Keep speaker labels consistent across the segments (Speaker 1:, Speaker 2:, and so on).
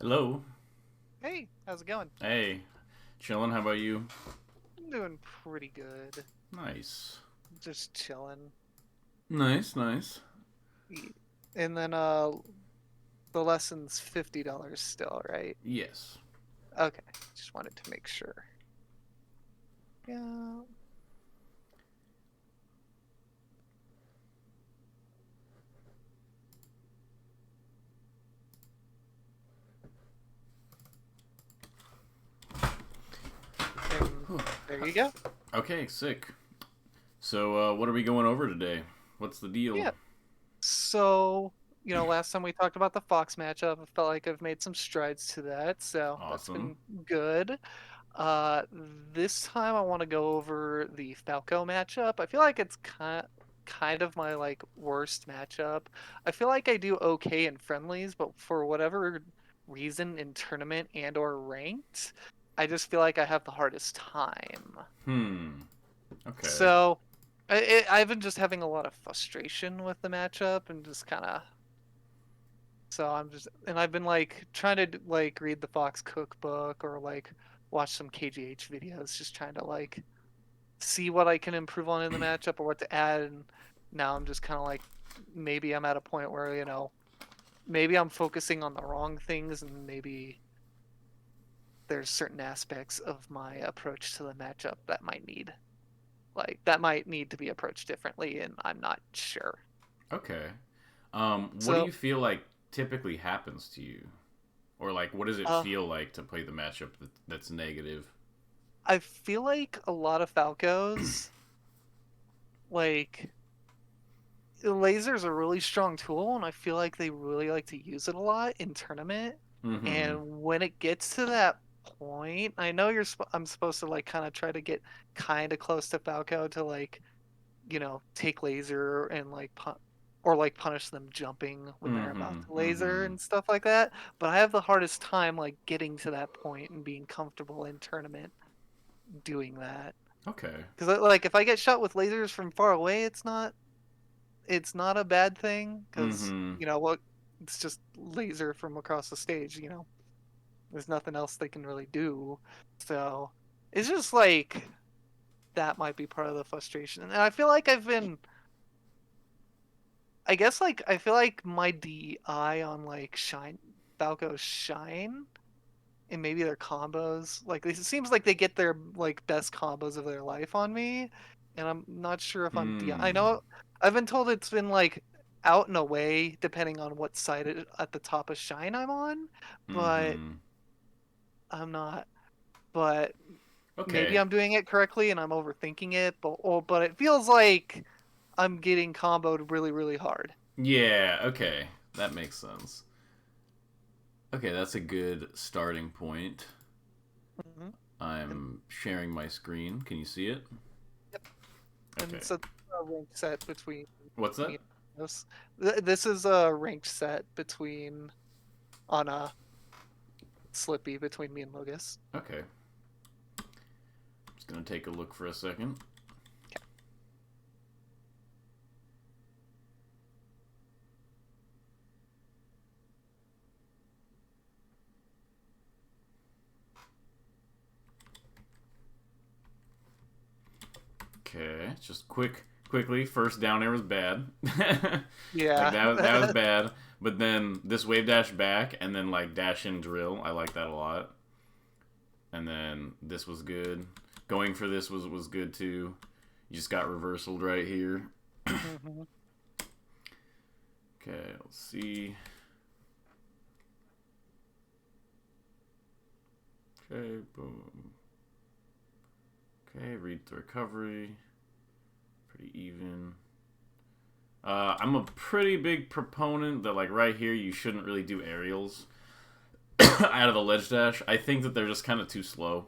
Speaker 1: Hello.
Speaker 2: Hey, how's it going?
Speaker 1: Hey. Chilling. How about you?
Speaker 2: I'm doing pretty good.
Speaker 1: Nice.
Speaker 2: Just chilling.
Speaker 1: Nice, nice.
Speaker 2: Y- And then the lesson's $50 still, right?
Speaker 1: Yes.
Speaker 2: Okay. Just wanted to make sure. Yeah. And there you go.
Speaker 1: Okay, sick. So, what are we going over today? What's the deal?
Speaker 2: Yeah. So, last time we talked about the Fox matchup, I felt like I've made some strides to that, so that's
Speaker 1: Awesome.
Speaker 2: been good. Uh, this time I want to go over the Falco matchup. I feel like it's kind of my like worst matchup. I feel like I do okay in friendlies, but for whatever reason in tournament and or ranked, I just feel like I have the hardest time.
Speaker 1: Hmm. Okay.
Speaker 2: So I've been just having a lot of frustration with the matchup and just kind of and I've been like trying to like read the Fox cookbook or like watch some KGH videos, just trying to like see what I can improve on in the matchup or what to add. And now I'm just kind of like, maybe I'm at a point where, maybe I'm focusing on the wrong things and maybe there's certain aspects of my approach to the matchup that might need to be approached differently. And I'm not sure.
Speaker 1: Okay. What do
Speaker 2: So,
Speaker 1: you feel like typically happens to you? Or, like, what does it
Speaker 2: uh,
Speaker 1: feel like to play the matchup that's negative?
Speaker 2: I feel like a lot of Falcos, like, laser's a really strong tool, and I feel like they really like to use it a lot in tournament.
Speaker 1: Mm hmm.
Speaker 2: And when it gets to that point, I know I'm supposed to like kind of try to get kind of close to Falco to like take laser and or like punish them jumping when they're
Speaker 1: Mm
Speaker 2: about
Speaker 1: hmm.
Speaker 2: to
Speaker 1: Mm
Speaker 2: laser
Speaker 1: hmm.
Speaker 2: and stuff like that. But I have the hardest time like getting to that point and being comfortable in tournament doing that.
Speaker 1: Okay.
Speaker 2: Because like if I get shot with lasers from far away, it's not a bad thing
Speaker 1: Mm
Speaker 2: because
Speaker 1: hmm.
Speaker 2: what it's just laser from across the stage. There's nothing else they can really do. So it's just like that might be part of the frustration. And I feel like I guess like I feel like my DI on like Shine Falco's Shine and maybe their combos, like it seems like they get their like best combos of their life on me, and I'm not sure if I'm DI. I
Speaker 1: Mm.
Speaker 2: know I've been told it's been like out and away depending on what side at the top of Shine I'm on,
Speaker 1: Mm
Speaker 2: but
Speaker 1: hmm.
Speaker 2: I'm not. But maybe
Speaker 1: Okay.
Speaker 2: I'm doing it correctly and I'm overthinking it, but it feels like I'm getting comboed really, really hard.
Speaker 1: Yeah, okay. That makes sense. Okay, that's a good starting point.
Speaker 2: Hmm. And
Speaker 1: I'm sharing my screen. Can you see it?
Speaker 2: yep, and
Speaker 1: Okay.
Speaker 2: so a ranked set between
Speaker 1: What's that?
Speaker 2: me and this. This is a ranked set between on a Slippy between me and Logus.
Speaker 1: Okay. Just gonna take a look for a second. Okay, just quickly. First down air was bad. Like
Speaker 2: Yeah.
Speaker 1: that was bad. But then this wave dash back and then like dash in drill. I like that a lot. And then this was good. Going for this was good too. You just got reversaled right here.
Speaker 2: Hmm.
Speaker 1: Okay, let's see. Okay, boom. Okay, read the recovery. Pretty even. I'm a pretty big proponent that like right here you shouldn't really do aerials out of the ledge dash. I think that they're just kind of too slow.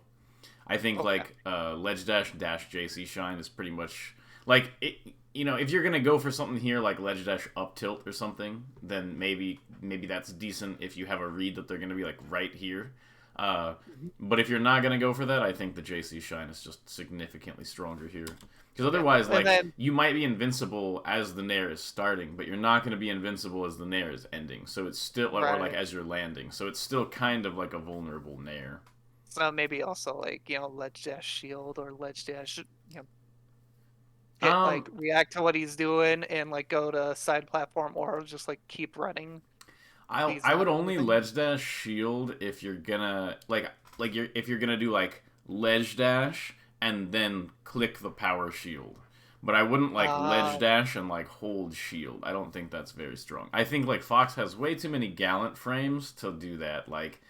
Speaker 1: I think
Speaker 2: Okay.
Speaker 1: like ledge dash JC shine is pretty much like it. If you're gonna go for something here like ledge dash up tilt or something, then maybe that's decent if you have a read that they're gonna be like right here. Uh,
Speaker 2: Mhm.
Speaker 1: but if you're not gonna go for that, I think the JC Shine is just significantly stronger here. Because
Speaker 2: Yeah,
Speaker 1: otherwise,
Speaker 2: and
Speaker 1: like,
Speaker 2: then
Speaker 1: you might be invincible as the Nair is starting, but you're not going to be invincible as the Nair is ending. So it's still, or like
Speaker 2: right.
Speaker 1: as you're landing. So it's still kind of like a vulnerable Nair.
Speaker 2: So maybe also like ledge dash shield or ledge dash hit
Speaker 1: Um,
Speaker 2: like react to what he's doing and like go to side platform or just like keep running. He's
Speaker 1: I
Speaker 2: not
Speaker 1: would
Speaker 2: doing
Speaker 1: only
Speaker 2: anything.
Speaker 1: ledge dash shield if you're gonna if you're gonna do like ledge dash and then click the power shield. But I wouldn't like ledge
Speaker 2: Uh,
Speaker 1: dash and like hold shield. I don't think that's very strong. I think like Fox has way too many gallant frames to do that. Like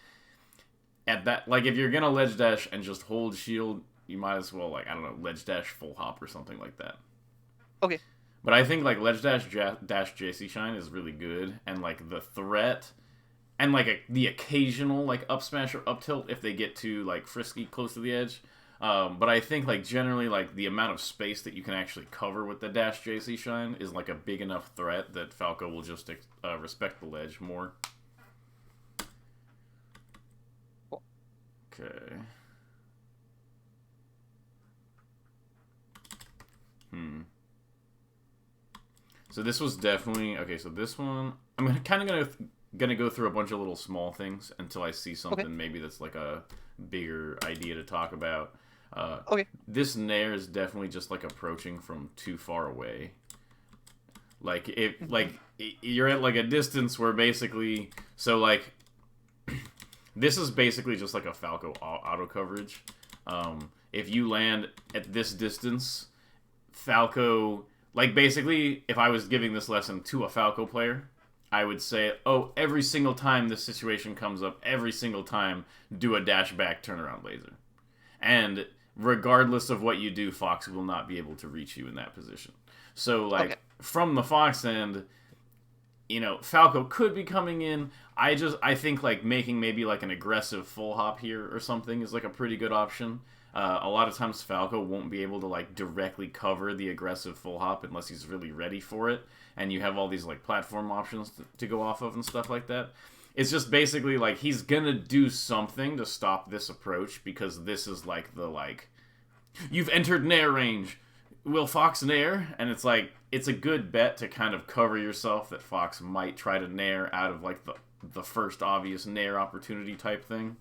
Speaker 1: at that, like if you're gonna ledge dash and just hold shield, you might as well like I don't know ledge dash full hop or something like that.
Speaker 2: okay.
Speaker 1: But I think like ledge dash dash JC Shine is really good, and like the threat and like the occasional like up smash or up tilt if they get too like frisky close to the edge. But I think like generally like the amount of space that you can actually cover with the dash JC Shine is like a big enough threat that Falco will just respect the ledge more.
Speaker 2: Cool.
Speaker 1: Okay. Hmm. So this was definitely okay. So this one, I'm gonna go through a bunch of little small things until I see
Speaker 2: Okay.
Speaker 1: something maybe that's like a bigger idea to talk about. Uh,
Speaker 2: Okay.
Speaker 1: this Nair is definitely just like approaching from too far away. Like if
Speaker 2: Hmm.
Speaker 1: like you're at like a distance where basically so like this is basically just like a Falco auto coverage. If you land at this distance, Falco, like basically, if I was giving this lesson to a Falco player, I would say, oh, every single time this situation comes up, every single time, do a dash back turnaround laser. And regardless of what you do, Fox will not be able to reach you in that position. So,
Speaker 2: Okay.
Speaker 1: like, from the Fox end, Falco could be coming in. I think like making maybe like an aggressive full hop here or something is like a pretty good option. A lot of times Falco won't be able to like directly cover the aggressive full hop unless he's really ready for it, and you have all these like platform options to go off of and stuff like that. It's just basically like he's gonna do something to stop this approach because this is like the like you've entered Nair range. Will Fox Nair? And it's like it's a good bet to kind of cover yourself that Fox might try to Nair out of like the first obvious Nair opportunity type thing.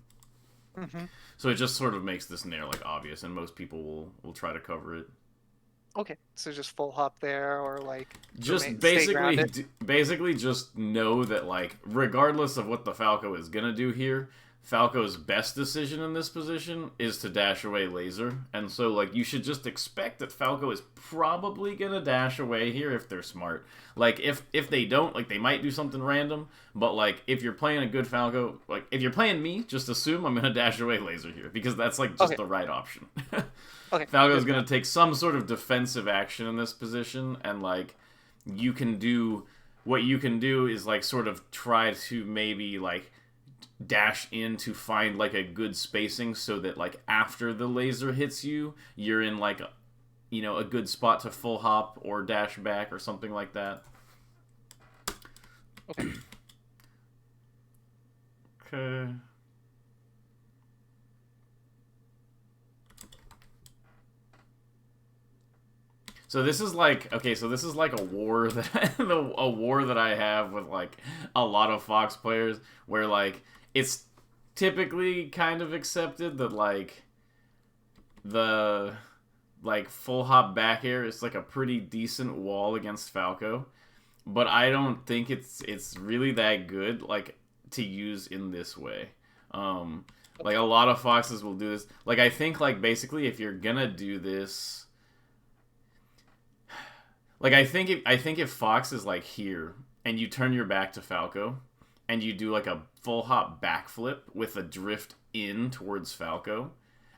Speaker 2: Hmm.
Speaker 1: So it just sort of makes this Nair like obvious, and most people will try to cover it.
Speaker 2: Okay. So just full hop there or like
Speaker 1: Just
Speaker 2: remain stay grounded.
Speaker 1: basically just know that like regardless of what the Falco is gonna do here, Falco's best decision in this position is to dash away laser, and so like you should just expect that Falco is probably gonna dash away here if they're smart. Like if they don't, like they might do something random, but like if you're playing a good Falco, like if you're playing me, just assume I'm gonna dash away laser here because that's like just
Speaker 2: Okay.
Speaker 1: the right option.
Speaker 2: Okay.
Speaker 1: Falco's
Speaker 2: Good to
Speaker 1: going
Speaker 2: know.
Speaker 1: to take some sort of defensive action in this position, and like you can do what you can do is like sort of try to maybe like dash in to find like a good spacing so that like after the laser hits you, you're in like a good spot to full hop or dash back or something like that.
Speaker 2: Okay.
Speaker 1: Okay. So this is like okay, so this is like a war that a war that I have with like a lot of Fox players where like it's typically kind of accepted that like the like full hop back air is like a pretty decent wall against Falco, but I don't think it's really that good like to use in this way. Like a lot of Foxes will do this. Like I think like basically if you're gonna do this like I think if Fox is like here and you turn your back to Falco and you do like a full hop backflip with a drift in towards Falco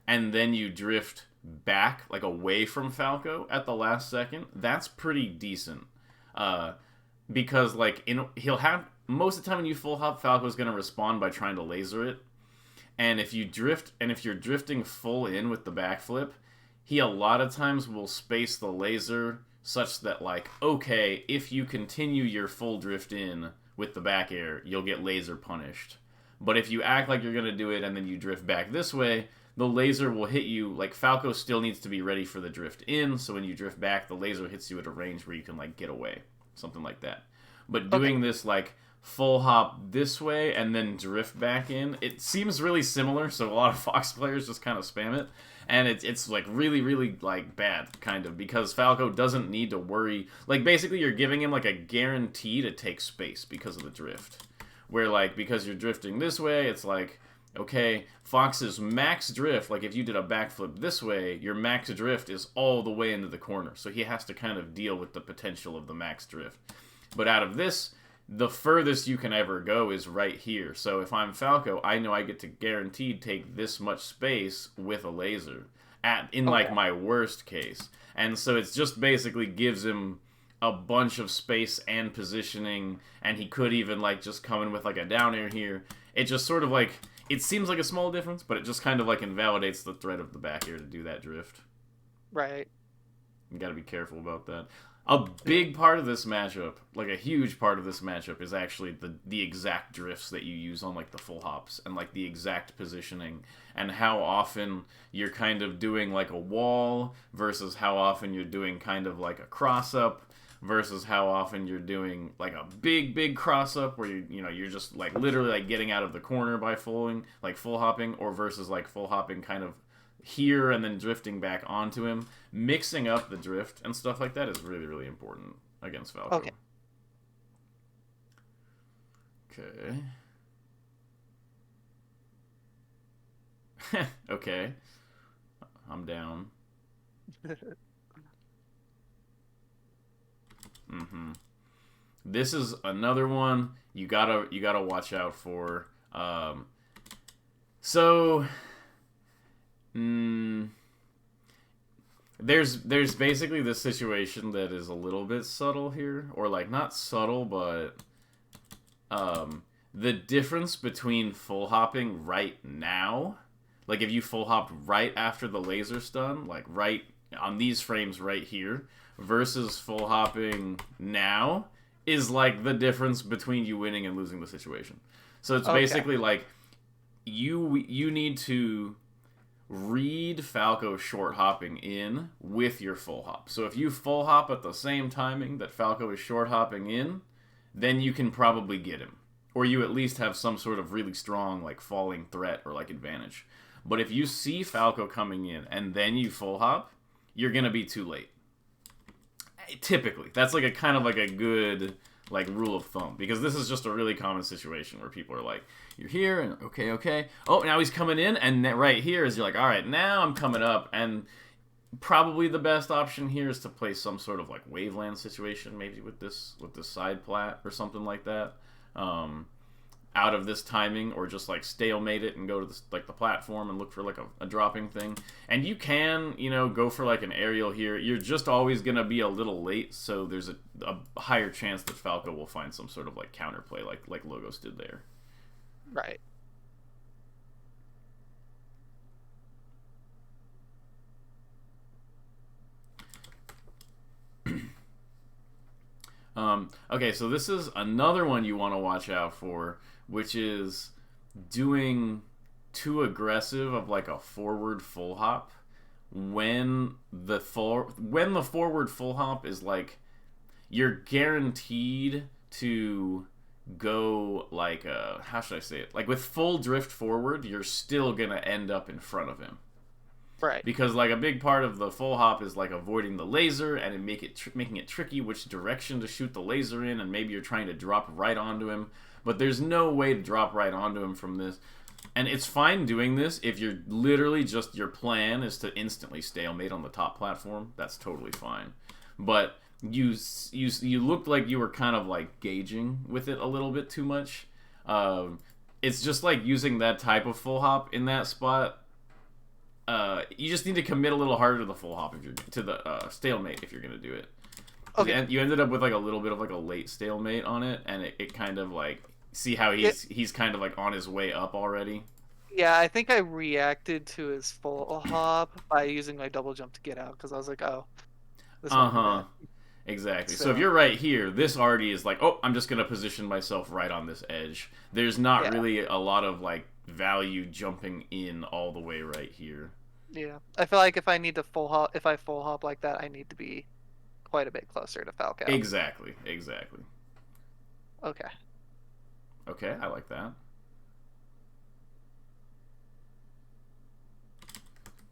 Speaker 1: and then you drift back like away from Falco at the last second, that's pretty decent. Uh because like he'll have most of the time when you full hop Falco's going to respond by trying to laser it, and if you're drifting full in with the backflip, he a lot of times will space the laser such that like okay, if you continue your full drift in with the back air, you'll get laser punished. But if you act like you're gonna do it and then you drift back this way, the laser will hit you. Like Falco still needs to be ready for the drift in, so when you drift back, the laser hits you at a range where you can like get away, something like that. But
Speaker 2: Okay.
Speaker 1: doing this like full hop this way and then drift back in, it seems really similar. So a lot of Fox players just kind of spam it, and it's like really really like bad kind of because Falco doesn't need to worry. Like basically you're giving him like a guarantee to take space because of the drift. Where like because you're drifting this way, it's like okay, Fox's max drift, like if you did a backflip this way, your max drift is all the way into the corner. So he has to kind of deal with the potential of the max drift. But out of this, the furthest you can ever go is right here. So if I'm Falco, I know I get to guaranteed take this much space with a laser in like
Speaker 2: Okay.
Speaker 1: my worst case. And so it's just basically gives him a bunch of space and positioning, and he could even like just come in with like a down air here. It just sort of like it seems like a small difference, but it just kind of like invalidates the threat of the back air to do that drift.
Speaker 2: Right.
Speaker 1: You got to be careful about that. A big part of this matchup, like a huge part of this matchup, is actually the exact drifts that you use on like the full hops and like the exact positioning and how often you're kind of doing like a wall versus how often you're doing kind of like a cross up versus how often you're doing like a big cross up where you're just like literally like getting out of the corner by full hopping, or versus like full hopping kind of here and then drifting back onto him. Mixing up the drift and stuff like that is really really important against Falco.
Speaker 2: Okay.
Speaker 1: Okay. Okay. I'm down. Mm-hmm. This is another one you gotta watch out for. So there's basically this situation that is a little bit subtle here, or like not subtle, but the difference between full hopping right now, like if you full hopped right after the laser stun, like right on these frames right here, versus full hopping now, is like the difference between you winning and losing the situation. So it's
Speaker 2: Okay.
Speaker 1: basically like you need to read Falco short hopping in with your full hop. So if you full hop at the same timing that Falco is short hopping in, then you can probably get him. Or you at least have some sort of really strong like falling threat or like advantage. But if you see Falco coming in and then you full hop, you're gonna be too late. Typically. That's like a kind of like a good like rule of thumb, because this is just a really common situation where people are like, you're here and okay, oh, now he's coming in, and right here is you're like, all right, now I'm coming up. And probably the best option here is to play some sort of like waveland situation, maybe with this side plat or something like that, out of this timing, or just like stalemate it and go to the platform and look for like a dropping thing. And you can go for like an aerial here. You're just always gonna be a little late, so there's a higher chance that Falco will find some sort of like counterplay like Logos did there.
Speaker 2: Right.
Speaker 1: Okay, so this is another one you want to watch out for, which is doing too aggressive of like a forward full hop when the forward full hop is like you're guaranteed to go like how should I say it? Like with full drift forward, you're still gonna end up in front of him.
Speaker 2: Right.
Speaker 1: Because like a big part of the full hop is like avoiding the laser and making it tricky which direction to shoot the laser in, and maybe you're trying to drop right onto him, but there's no way to drop right onto him from this. And it's fine doing this if you're literally just your plan is to instantly stalemate on the top platform. That's totally fine. But you looked like you were kind of like gauging with it a little bit too much. It's just like using that type of full hop in that spot. You just need to commit a little harder to the full hop if you're to the stalemate if you're gonna do it.
Speaker 2: Okay.
Speaker 1: You ended up with like a little bit of like a late stalemate on it, and it kind of like see how he's kind of like on his way up already.
Speaker 2: Yeah, I think I reacted to his full hop by using my double jump to get out, because I was like, oh, this won't be
Speaker 1: Uh-huh.
Speaker 2: bad.
Speaker 1: Exactly. So if
Speaker 2: So
Speaker 1: you're right here, this already is like, oh, I'm just gonna position myself right on this edge. There's not
Speaker 2: yeah,
Speaker 1: really a lot of like value jumping in all the way right here.
Speaker 2: yeah. I feel like if I need to full hop, if I full hop like that, I need to be quite a bit closer to Falco.
Speaker 1: Exactly. Exactly.
Speaker 2: Okay.
Speaker 1: Okay, I like that.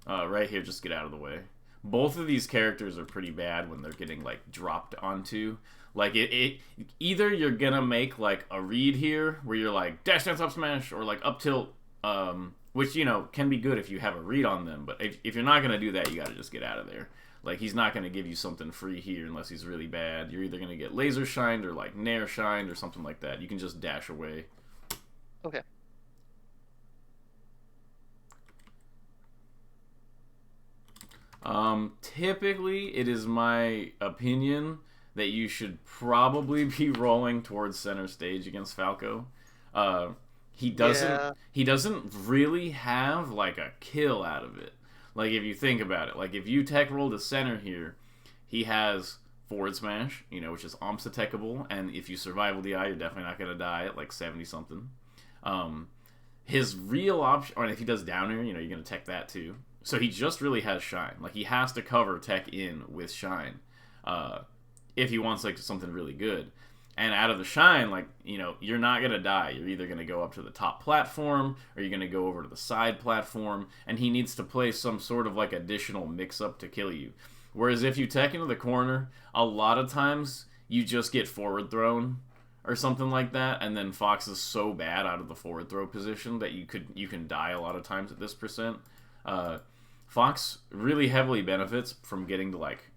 Speaker 1: Right here, just get out of the way. Both of these characters are pretty bad when they're getting like dropped onto. Like either you're gonna make like a read here where you're like dash dance up smash or like up tilt, which can be good if you have a read on them. But if you're not gonna do that, you gotta just get out of there. Like he's not gonna give you something free here unless he's really bad. You're either gonna get laser shined or like nair shined or something like that. You can just dash away.
Speaker 2: Okay.
Speaker 1: Typically, it is my opinion that you should probably be rolling towards center stage against Falco. Uh, he doesn't
Speaker 2: Yeah.
Speaker 1: he doesn't really have like a kill out of it. Like if you think about it, like if you tech roll to center here, he has forward smash, which is omps attackable, and if you survival DI, you're definitely not gonna die at like 70 something. Um, his real option, or if he does down air, you're gonna tech that too. So he just really has shine. Like he has to cover tech in with shine, uh, if he wants like something really good. And out of the shine, like you're not gonna die. You're either gonna go up to the top platform or you're gonna go over to the side platform. And he needs to play some sort of like additional mix up to kill you. Whereas if you tech into the corner, a lot of times you just get forward thrown or something like that, and then Fox is so bad out of the forward throw position that you can die a lot of times at this percent. Uh, Fox really heavily benefits from getting to like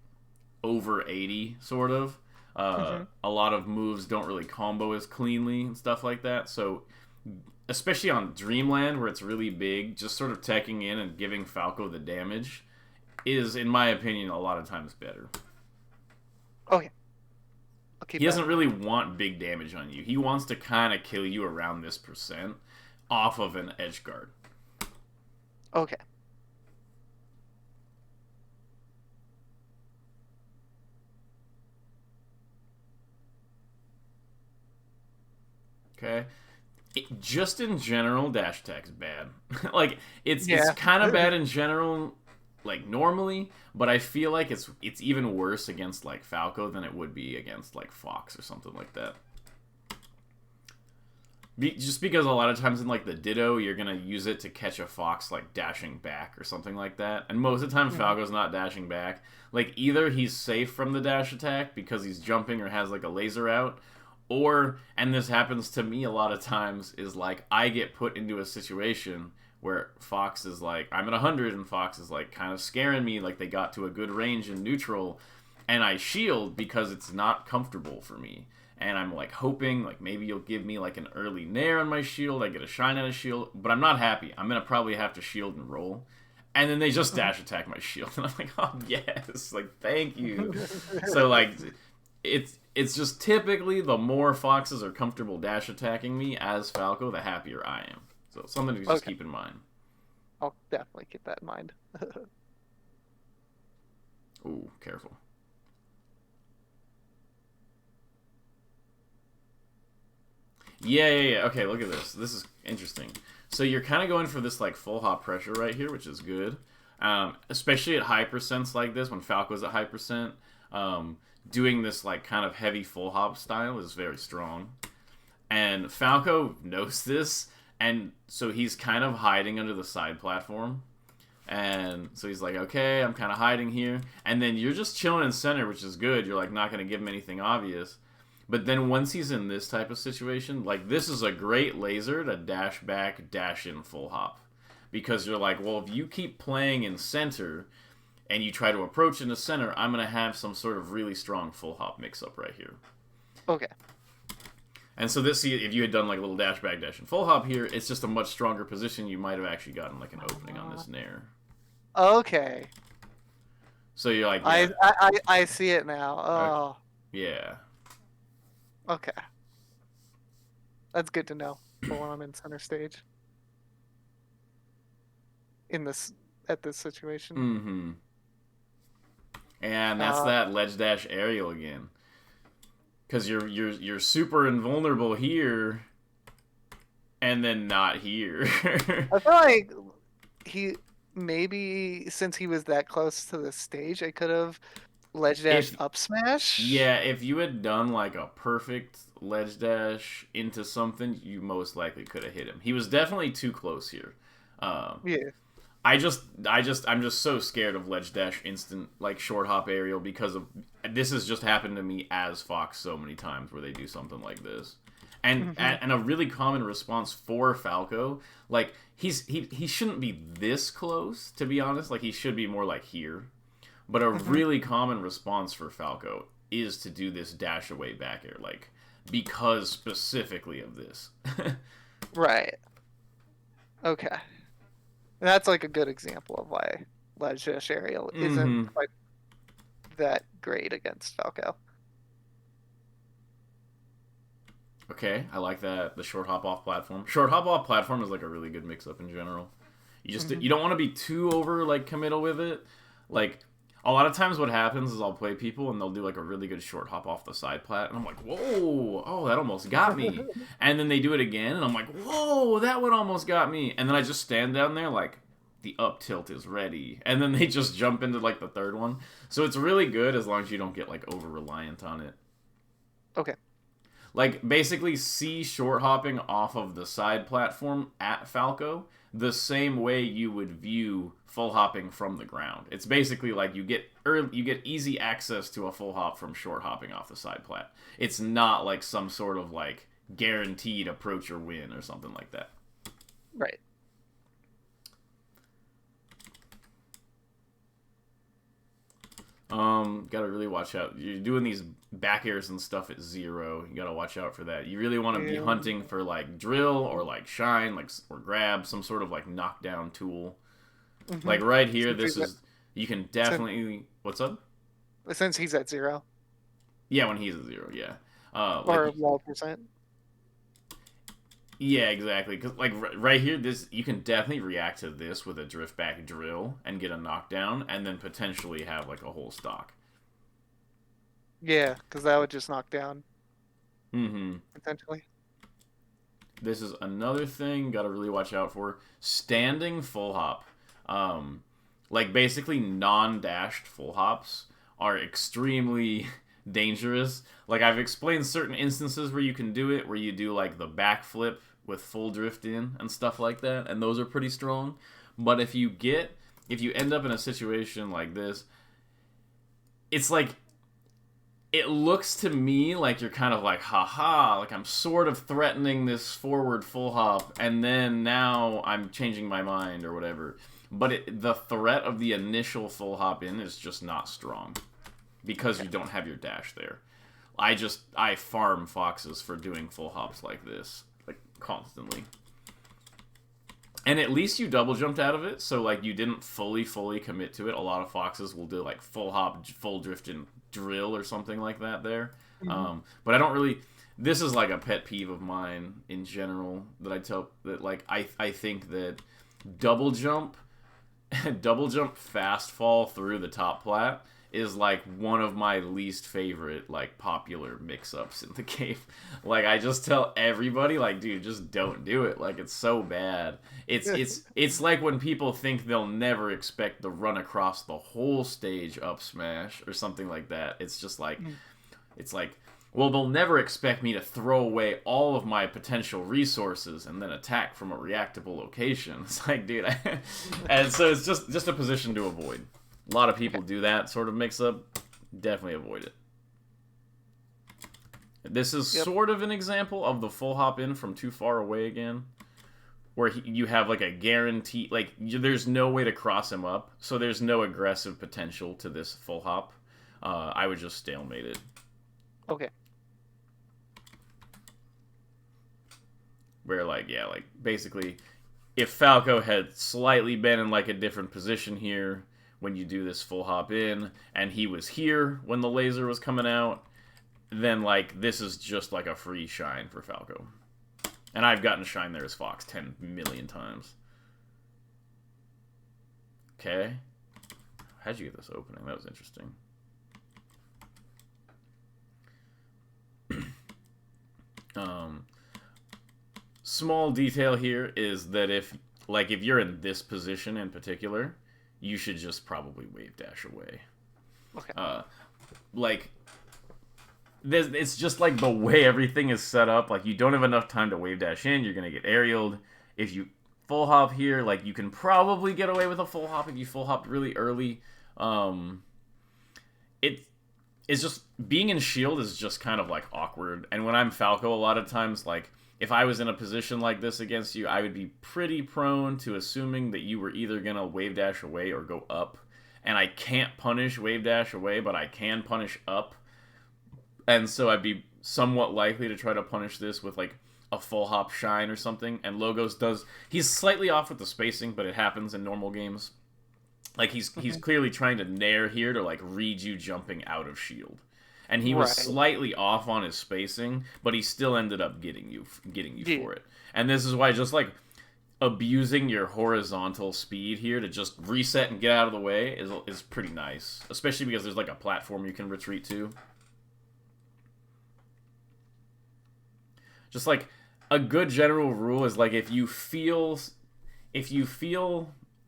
Speaker 1: over 80, sort of.
Speaker 2: Hmm.
Speaker 1: A lot of moves don't really combo as cleanly and stuff like that. So, especially on Dreamland, where it's really big, just sort of teching in and giving Falco the damage is, in my opinion, a lot of times better.
Speaker 2: Okay. I'll keep
Speaker 1: He
Speaker 2: that
Speaker 1: doesn't
Speaker 2: in
Speaker 1: really
Speaker 2: mind.
Speaker 1: want big damage on you. He wants to kind of kill you around this percent off of an edge guard.
Speaker 2: Okay.
Speaker 1: Okay, just in general, dash attack's bad. Like it's
Speaker 2: Yeah.
Speaker 1: kind of bad in general, like normally, but I feel like it's even worse against like Falco than it would be against like Fox or something like that. Just because a lot of times in like the Ditto, you're gonna use it to catch a Fox like dashing back or something like that, and most of the time
Speaker 2: Mhm.
Speaker 1: Falco's not dashing back. Like either he's safe from the dash attack because he's jumping or has like a laser out, or, and this happens to me a lot of times, is like I get put into a situation where Fox is like I'm at 100 and Fox is like kind of scaring me, like they got to a good range in neutral, and I shield because it's not comfortable for me. And I'm like hoping like maybe you'll give me like an early nair on my shield, I get a shine on a shield, but I'm not happy. I'm gonna probably have to shield and roll. And then they just
Speaker 2: Mhm.
Speaker 1: dash attack my shield, and I'm like, oh yes, like thank you. So like it's just typically the more Foxes are comfortable dash attacking me as Falco, the happier I am. So something to just
Speaker 2: Okay.
Speaker 1: keep in mind.
Speaker 2: I'll definitely keep that in mind.
Speaker 1: Ooh, careful. Yeah. Okay, look at this. This is interesting. So you're kind of going for this like full hop pressure right here, which is good. Especially at high percents like this, when Falco's at high percent, doing this like kind of heavy full hop style is very strong. And Falco knows this, and so he's kind of hiding under the side platform. And so he's like, okay, I'm kind of hiding here. And then you're just chilling in center, which is good. You're like not going to give him anything obvious. But then once he's in this type of situation, like this is a great laser to dash back, dash in full hop. Because you're like, well, if you keep playing in center and you try to approach into center, I'm going to have some sort of really strong full hop mix up right here.
Speaker 2: Okay.
Speaker 1: And so this, if you had done like a little dash back, dash and full hop here, it's just a much stronger position. You might have actually gotten like an opening on this nair.
Speaker 2: Okay.
Speaker 1: So you're like,
Speaker 2: I
Speaker 1: yeah,
Speaker 2: I I see it now.
Speaker 1: uh,
Speaker 2: Oh,
Speaker 1: yeah.
Speaker 2: okay. That's good to know for when I'm in center stage in this at this situation.
Speaker 1: Mm-hmm. And that's that ledge dash aerial again. Because you're super invulnerable here, and then not here.
Speaker 2: I feel like he maybe since he was that close to the stage, I could have ledge dashed up smash.
Speaker 1: Yeah, if you had done like a perfect ledge dash into something, you most likely could have hit him. He was definitely too close here.
Speaker 2: Yeah.
Speaker 1: I'm just so scared of ledge dash instant like short hop aerial because of this has just happened to me as Fox so many times where they do something like this, and and a really common response for Falco, like he shouldn't be this close to be honest, like he should be more like here, but a really common response for Falco is to do this dash away back air, like because specifically of this.
Speaker 2: Right. Okay. That's like a good example of why ledge dash aerial isn't quite that great against Falco.
Speaker 1: Okay, I like that. The short hop off platform. Short hop off platform is like a really good mix up in general. You just you don't want to be too over like committal with it. Like a lot of times what happens is I'll play people and they'll do like a really good short hop off the side plat and I'm like, "Whoa, oh, that almost got me." And then they do it again and I'm like, "Whoa, that one almost got me." And then I just stand down there like the up tilt is ready. And then they just jump into like the third one. So it's really good as long as you don't get like over reliant on it.
Speaker 2: Okay.
Speaker 1: Like, basically, see short hopping off of the side platform at Falco the same way you would view full hopping from the ground. It's basically like you get easy access to a full hop from short hopping off the side plat. It's not like some sort of like guaranteed approach or win or something like that.
Speaker 2: Right.
Speaker 1: Gotta really watch out. You're doing these back airs and stuff at 0. You gotta watch out for that. You really want to be hunting for like drill or like shine, like or grab some sort of like knockdown tool. Like right here, this is you can definitely. What's up?
Speaker 2: Since he's at 0.
Speaker 1: Yeah, when he's at 0, yeah.
Speaker 2: Or low percent.
Speaker 1: Yeah, exactly. Because like right here, this you can definitely react to this with a drift back drill and get a knockdown, and then potentially have like a whole stock.
Speaker 2: Yeah, because that would just knock down. Potentially.
Speaker 1: This is another thing got to really watch out for. Standing full hop, like basically non-dashed full hops are extremely dangerous. Like I've explained certain instances where you can do it, where you do like the backflip with full drift in and stuff like that, and those are pretty strong. But if you end up in a situation like this, it's like it looks to me like you're kind of like, haha, like I'm sort of threatening this forward full hop, and then now I'm changing my mind or whatever. But the threat of the initial full hop in is just not strong because you don't have your dash there. I farm foxes for doing full hops like this, like constantly. And at least you double jumped out of it, so like you didn't fully commit to it. A lot of foxes will do like full hop, full drift and drill or something like that there. But I don't really. This is like a pet peeve of mine in general that I tell that like I think that double jump fast fall through the top plat is like one of my least favorite like popular mix-ups in the game. Like I just tell everybody like, dude, just don't do it. Like it's so bad. It's like when people think they'll never expect the run across the whole stage up smash or something like that. It's just like it's like, well, they'll never expect me to throw away all of my potential resources and then attack from a reactable location. It's like, dude, and so it's just a position to avoid. A lot of people do that sort of mix-up. Definitely avoid it. This is sort of an example of the full hop in from too far away again, where you have like a guarantee, like there's no way to cross him up, so there's no aggressive potential to this full hop. I would just stalemate it.
Speaker 2: Okay.
Speaker 1: Where like, yeah, like basically, if Falco had slightly been in like a different position here when you do this full hop in, and he was here when the laser was coming out, then like this is just like a free shine for Falco. And I've gotten shine there as Fox 10 million times. Okay. How'd you get this opening? That was interesting. Um, Small detail here is that if you're in this position in particular, you should just probably wave dash away.
Speaker 2: Okay.
Speaker 1: Like it's just like the way everything is set up. Like you don't have enough time to wave dash in. You're gonna get aerialed. If you full hop here, like you can probably get away with a full hop if you full hopped really early. Um, it it's just being in shield is just kind of like awkward. And when I'm Falco, a lot of times like if I was in a position like this against you, I would be pretty prone to assuming that you were either gonna wave dash away or go up. And I can't punish wave dash away, but I can punish up. And so I'd be somewhat likely to try to punish this with like a full hop shine or something. And Logos does, he's slightly off with the spacing, but it happens in normal games. Like he's clearly trying to nair here to like read you jumping out of shield. And he was slightly off on his spacing, but he still ended up getting you for it. And this is why just like abusing your horizontal speed here to just reset and get out of the way is pretty nice, especially because there's like a platform you can retreat to. Just like a good general rule is like if you feel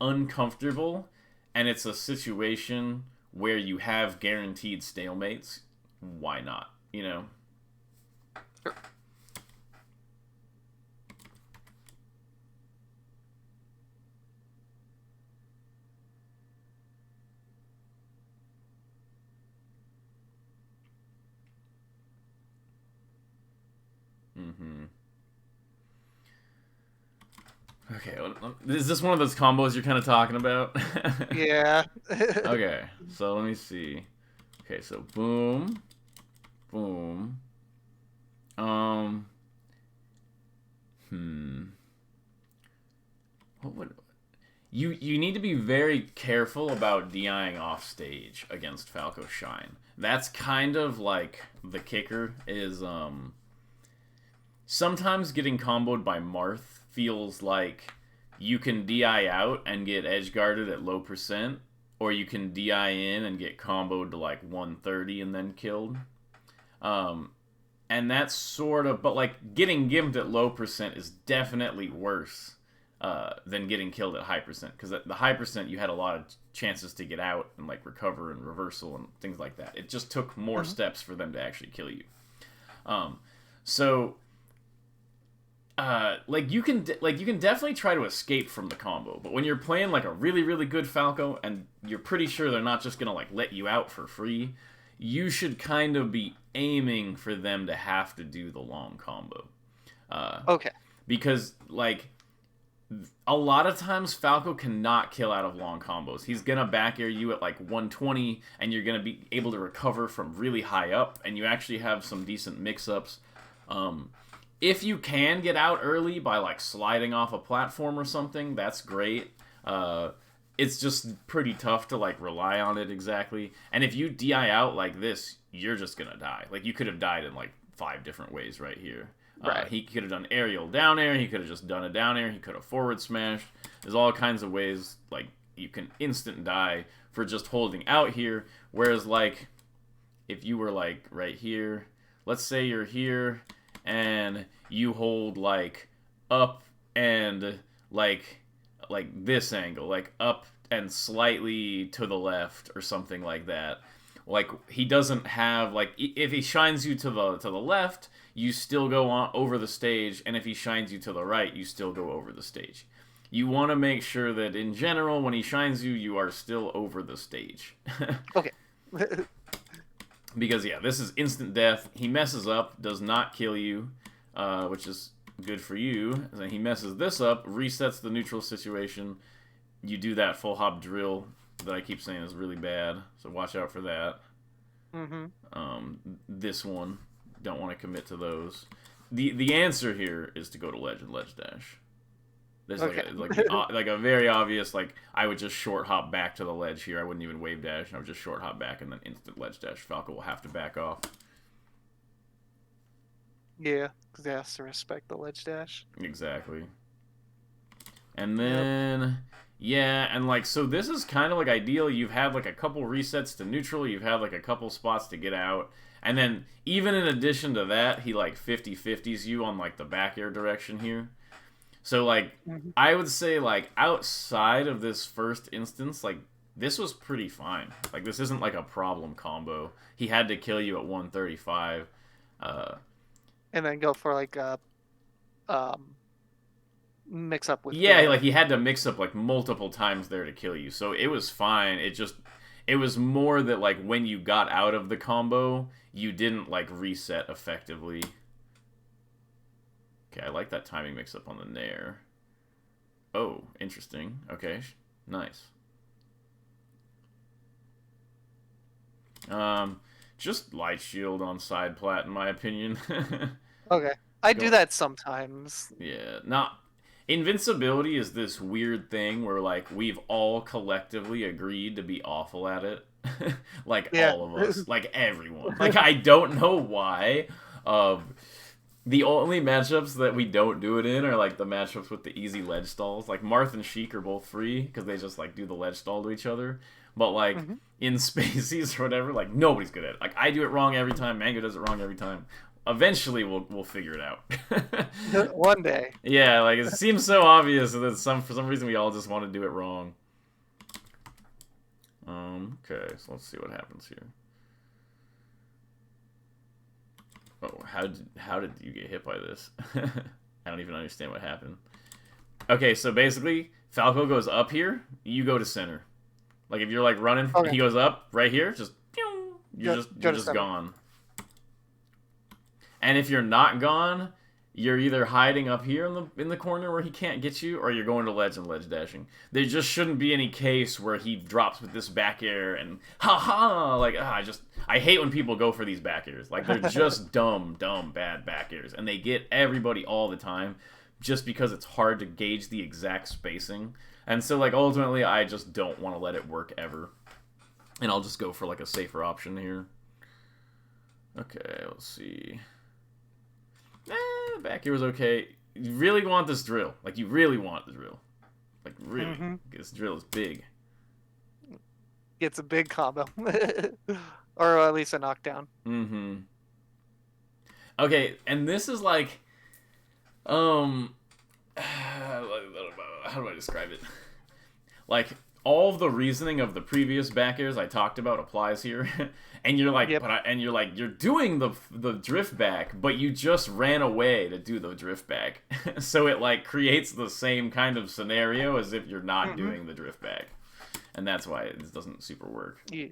Speaker 1: uncomfortable and it's a situation where you have guaranteed stalemates, why not? You know?
Speaker 2: Sure.
Speaker 1: Mm-hmm. Okay, is this one of those combos you're kind of talking about?
Speaker 2: Yeah.
Speaker 1: Okay, so let me see. Okay, so boom, boom. Um, what would you need to be very careful about DIing off stage against Falco Shine. That's kind of like the kicker is sometimes getting comboed by Marth feels like you can DI out and get edge guarded at low percent, or you can DI in and get comboed to like 130 and then killed. And that's sort of, but like getting gimped at low percent is definitely worse than getting killed at high percent, because at the high percent you had a lot of chances to get out and like recover and reversal and things like that. It just took more steps for them to actually kill you. So like you can definitely try to escape from the combo, but when you're playing like a really good Falco and you're pretty sure they're not just gonna like let you out for free, you should kind of be aiming for them to have to do the long combo.
Speaker 2: Okay.
Speaker 1: Because like a lot of times Falco cannot kill out of long combos. He's gonna back air you at like 120 and you're gonna be able to recover from really high up, and you actually have some decent mix-ups. If you can get out early by like sliding off a platform or something, that's great. It's just pretty tough to like rely on it exactly. And if you DI out like this, you're just gonna die. Like you could have died in like 5 different ways right here.
Speaker 2: Right.
Speaker 1: He could have done aerial down air. He could have just done a down air. He could have forward smashed. There's all kinds of ways like you can instant die for just holding out here. Whereas like if you were like right here, let's say you're here and you hold like up and like this angle, like up and slightly to the left or something like that. Like he doesn't have like if he shines you to the left, you still go on over the stage, and if he shines you to the right, you still go over the stage. You want to make sure that in general when he shines you, you are still over the stage.
Speaker 2: Okay.
Speaker 1: Because yeah, this is instant death. He messes up, does not kill you, which is good for you. And then he messes this up, resets the neutral situation. You do that full hop drill that I keep saying is really bad, so watch out for that. This one, don't want to commit to those. The answer here is to go to ledge and ledge dash. There's like a very obvious, like, I would just short hop back to the ledge here. I wouldn't even wave dash. I would just short hop back and then instant ledge dash. Falco will have to back off.
Speaker 2: Yeah, because they has to respect the ledge dash.
Speaker 1: Exactly. And then, yeah, and like, so this is kind of like ideal. You've had like a couple resets to neutral. You've had like a couple spots to get out. And then, even in addition to that, he, like, 50-50s you on, like, the back air direction here. So, like, I would say, like, outside of this first instance, like, this was pretty fine. Like, this isn't, like, a problem combo. He had to kill you at 135.
Speaker 2: And then go for, like, a mix up with
Speaker 1: Yeah,
Speaker 2: the...
Speaker 1: like, he had to mix up, like, multiple times there to kill you. So, it was fine. It was more that, like, when you got out of the combo, you didn't, like, reset effectively. Okay, I like that timing mix-up on the Nair. Oh, interesting. Okay, nice. Just light shield on side plat, in my opinion.
Speaker 2: Okay. I do that sometimes.
Speaker 1: Yeah, not... Invincibility is this weird thing where, like, we've all collectively agreed to be awful at it. Like, all of us. Like, everyone. Like, I don't know why. The only matchups that we don't do it in are, like, the matchups with the easy ledge stalls. Like, Marth and Sheik are both free, because they just, like, do the ledge stall to each other. But, like, in Spaceys or whatever, like, nobody's good at it. Like, I do it wrong every time, Mango does it wrong every time. Eventually, we'll figure it out.
Speaker 2: One day.
Speaker 1: Yeah, like, it seems so obvious that for some reason we all just want to do it wrong. Okay, so let's see what happens here. Oh, how did you get hit by this? I don't even understand what happened. Okay, so basically, Falco goes up here, you go to center. Like, if you're, like, running, he goes up, right here, just, you're just gone. And if you're not gone, you're either hiding up here in the corner where he can't get you, or you're going to ledge and ledge dashing. There just shouldn't be any case where he drops with this back air and like, I hate when people go for these back airs. Like, they're just dumb, bad back airs, and they get everybody all the time just because it's hard to gauge the exact spacing. And so, like, ultimately, I just don't want to let it work ever, and I'll just go for, like, a safer option here. Okay, let's see. Back here was okay. You really want this drill. Like, you really want the drill. Like, really. This drill is big.
Speaker 2: It's a big combo. Or at least a knockdown.
Speaker 1: Okay, and this is like... how do I describe it? Like, all of the reasoning of the previous back airs I talked about applies here. And you're like, you're doing the drift back, but you just ran away to do the drift back. So it, like, creates the same kind of scenario as if you're not doing the drift back. And that's why it doesn't super work.
Speaker 2: Yeah.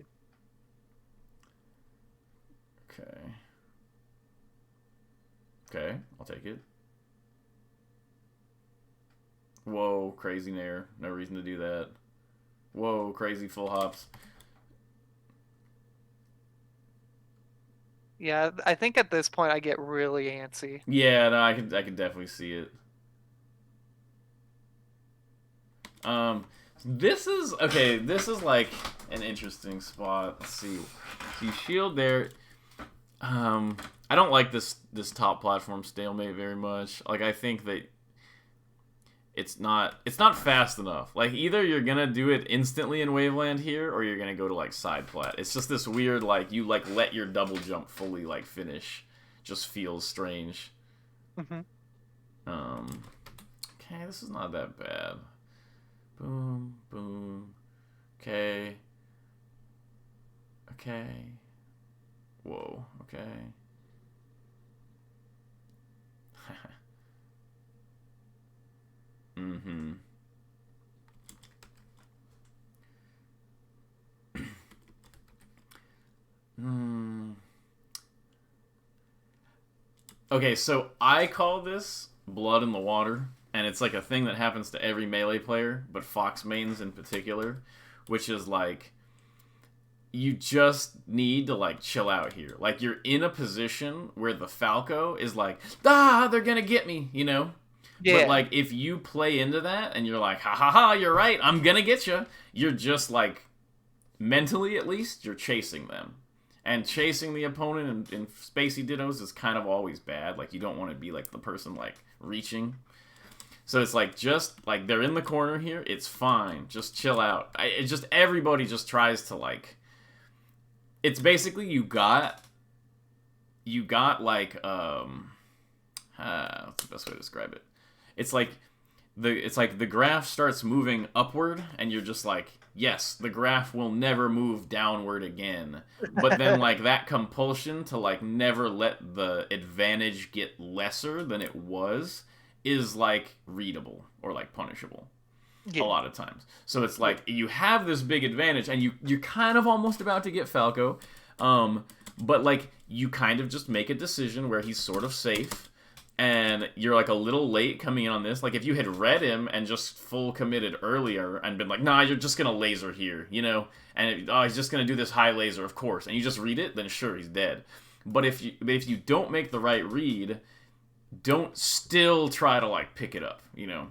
Speaker 1: Okay, I'll take it. Whoa, crazy nair. No reason to do that. Whoa, crazy full hops.
Speaker 2: Yeah, I think at this point I get really antsy.
Speaker 1: Yeah, no, I can definitely see it. This is like an interesting spot. Let's see. So you shield there. I don't like this top platform stalemate very much. Like, I think that it's not fast enough. Like, either you're gonna do it instantly in Waveland here, or you're gonna go to, like, side plat. It's just this weird, like, you, like, let your double jump fully, like, finish. Just feels strange. Okay, this is not that bad. Boom, boom. Okay. Whoa, okay. Okay, so I call this blood in the water, and it's like a thing that happens to every melee player, but Fox mains in particular, which is like, you just need to, like, chill out here. Like, you're in a position where the Falco is like, they're gonna get me, you know? Yeah. But, like, if you play into that and you're like, ha, you're right, I'm gonna get you, you're just, like, mentally at least, you're chasing them. And chasing the opponent in Spacey Dittos is kind of always bad. Like, you don't want to be, like, the person, like, reaching. So it's, like, just, like, they're in the corner here, it's fine, just chill out. Everybody just tries to, like... It's basically you got you got like what's the best way to describe it? It's like the graph starts moving upward, and you're just like, yes, the graph will never move downward again. But then like that compulsion to like never let the advantage get lesser than it was is like readable or like punishable a
Speaker 2: Yeah.
Speaker 1: lot of times. So it's like you have this big advantage, and you're kind of almost about to get Falco, but like you kind of just make a decision where he's sort of safe, and you're like a little late coming in on this. Like if you had read him and just full committed earlier and been like, nah, you're just gonna laser here, you know, and he's just gonna do this high laser, of course, and you just read it, then sure, he's dead. But if you don't make the right read, don't still try to like pick it up, you know.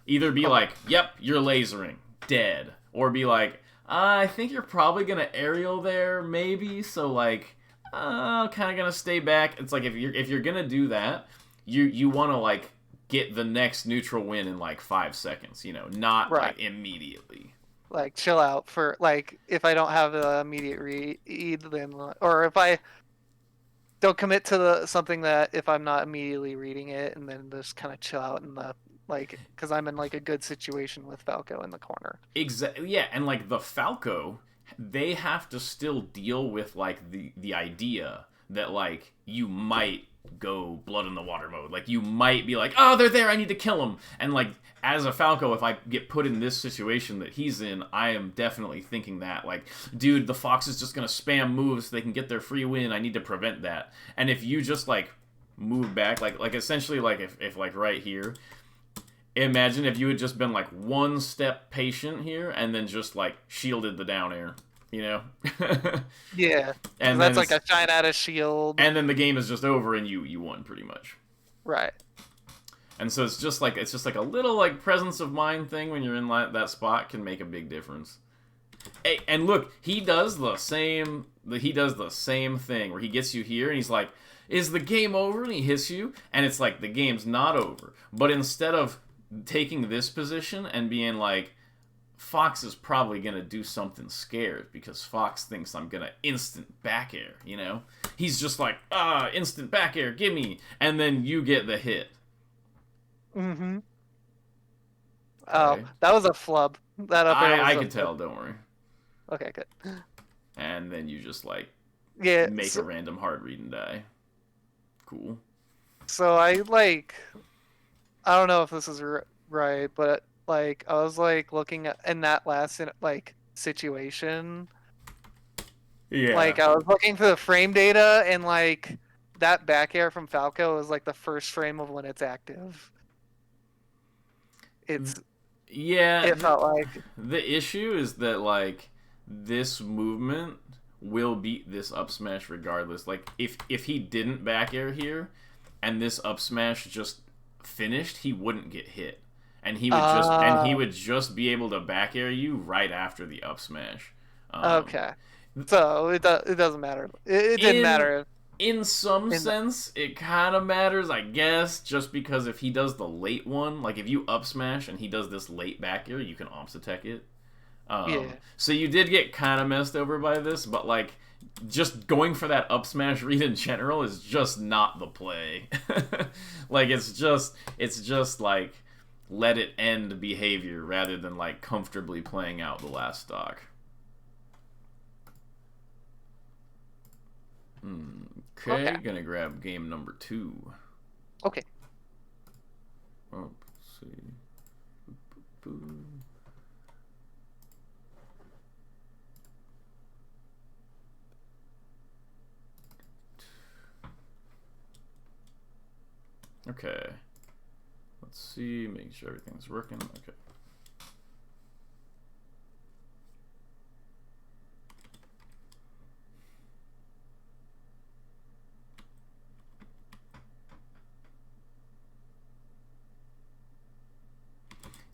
Speaker 1: Either be like, yep, you're lasering, dead, or be like, I think you're probably gonna aerial there, maybe. So like, kind of gonna stay back. It's like if you're gonna do that, you want to like get the next neutral win in like 5 seconds, you know, not like immediately.
Speaker 2: Like chill out for like if I don't have the immediate read, then or if I don't commit to something that if I'm not immediately reading it, and then just kind of chill out in the like because I'm in like a good situation with Falco in the corner.
Speaker 1: Exactly. Yeah, and like the Falco, they have to still deal with like the idea that like you might go blood in the water mode. Like you might be like, oh, they're there, I need to kill them. And like as a Falco, if I get put in this situation that he's in, I am definitely thinking that like, dude, the Fox is just gonna spam moves so they can get their free win. I need to prevent that. And if you just like move back, like essentially like if like right here, imagine if you had just been like one step patient here and then just like shielded the down air, you know?
Speaker 2: Yeah.
Speaker 1: And
Speaker 2: that's like a shine out of shield.
Speaker 1: And then the game is just over and you won pretty much.
Speaker 2: Right.
Speaker 1: And so it's just like a little like presence of mind thing when you're in that spot can make a big difference. Hey, and look, he does the same thing where he gets you here and he's like, is the game over? And he hits you and it's like the game's not over. But instead of taking this position and being like, Fox is probably gonna do something scared because Fox thinks I'm gonna instant back air, you know? He's just like, instant back air, gimme, and then you get the hit.
Speaker 2: Mm-hmm. Okay. Oh, that was a flub. That up air
Speaker 1: I could tell, don't worry.
Speaker 2: Okay, good.
Speaker 1: And then you just like make a random hard read and die. Cool.
Speaker 2: So I don't know if this is right, but like I was like looking at in that last like situation. Yeah. Like I was looking through the frame data and like that back air from Falco is like the first frame of when it's active. It felt like
Speaker 1: the issue is that like this movement will beat this up smash regardless. Like if he didn't back air here and this up smash just finished, he wouldn't get hit. And he would just be able to back air you right after the up smash.
Speaker 2: Okay. So it doesn't matter. It didn't matter.
Speaker 1: In some sense, it kind of matters, I guess, just because if he does the late one, like if you up smash and he does this late back air, you can omps attack it. So you did get kind of messed over by this, but like just going for that up smash read in general is just not the play. Like it's just like let it end behavior rather than like comfortably playing out the last stock. Okay, gonna grab game number 2.
Speaker 2: Okay.
Speaker 1: Oh, let's see. Okay. Let's see, making sure everything's working. Okay.